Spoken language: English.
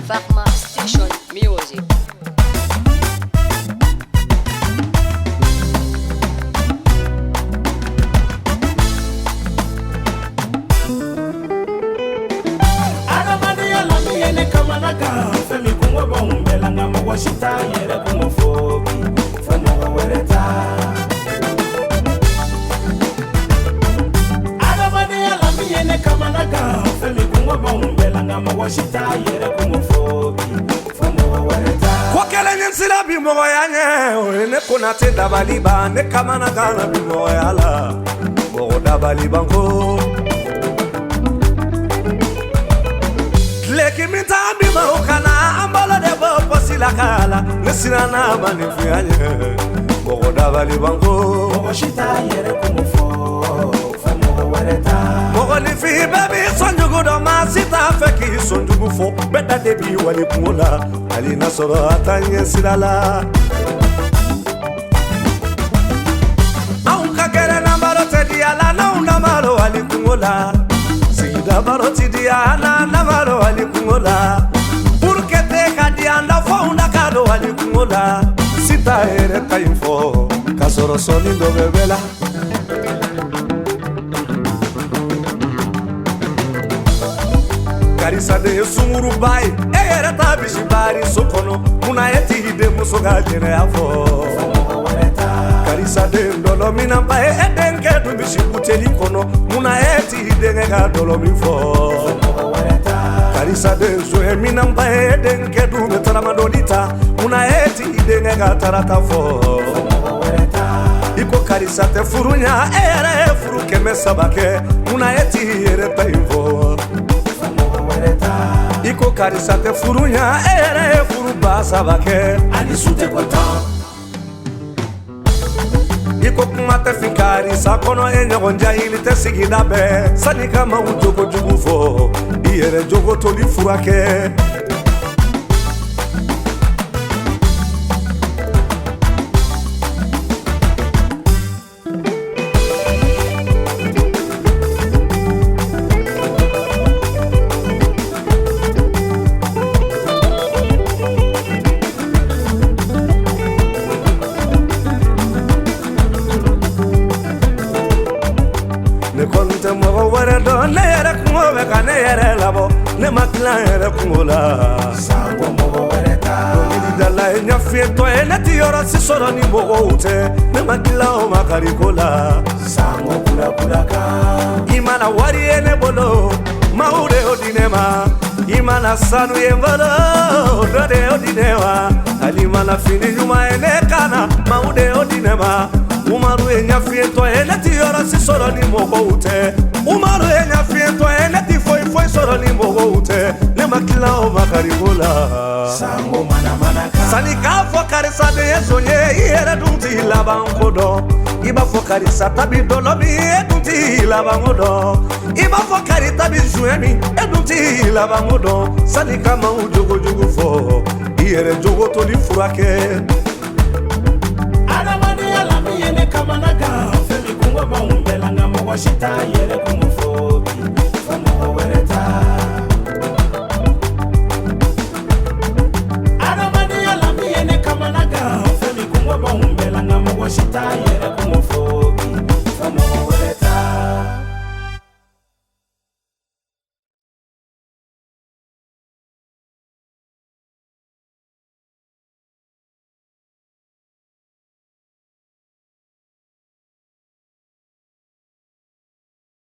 Pharma Station Music. Femi kungo bombela ngamo washita yere kumofobi famo wereta Adamani alami yene kamanaga Femi kungo bombela ngamo washita yere kumofobi famo wereta Kokele nyensila bimo yanye ne konate dabaliba ne kamanaga na bimo yala bo dabaliba ko Leki mitambi maukana ambala de bo posila kala nesina na manifiyanye bogo dabali bango bogo shita yere kumufo famo wereta bogo ni fi baby sonjugo do masita feki sonjugo fo beda debi wali kumula ali nasoro atanye silala au kagere na mbalo tedi ala na unamalo wali kumula Sida baroti diana na maro wali kungola Burkete kadianda fauna kado wali kungola Sita ere taimfo kasoro soni ndo bebela Karisa de sunguru bai ere tabishi bari sokono Muna eti hide musoga jene afo Karisa de ndolo mina bai edenke dumishi kuteli kono Muna eti hide nga dolo mifo Karisa de zoe mina bai edenke dume tarama dodita Muna eti hide nga tarata fo Iko karisa te furunya ere furu keme sabake Muna eti ere taimfo Iko karisa te furunya ere furu basabake Ani sute kota Iko kumate fikari sakono enyagonja ili te sigida be Sani kama ujogo jugufo Iere jogo toli furake Ne konte mo wara do ne yere kumo be ka ne yere labo ne makla yere kumola Sango mo wereta Dongili dala enya fieto ene tiyora sisoro ni mogo ute ne makla o makarikola Sango kula kula ka Imana wari ene bolo maude odinema Imana sanu yembolo dode odinema Alimana fini nyuma ene kana maude odinema Umaru enya fieto ene tiyora sisoro ni mogo ute Umaru enya fieto ene ti foi soro ni mogo ute Ne makila o makarikola Sango mana mana ka Sani ka fokarisa de yesonye Iere dunti labankodo Iba fokarisa tabi dolomi Edunti labankodo Iba fokari tabi juemi Edunti labankodo Sani kama ujogo jogo fo Iere jogo toli furake Adamani alami yene kamanaga Femi kungo bombela ngamo washita yere kumufobi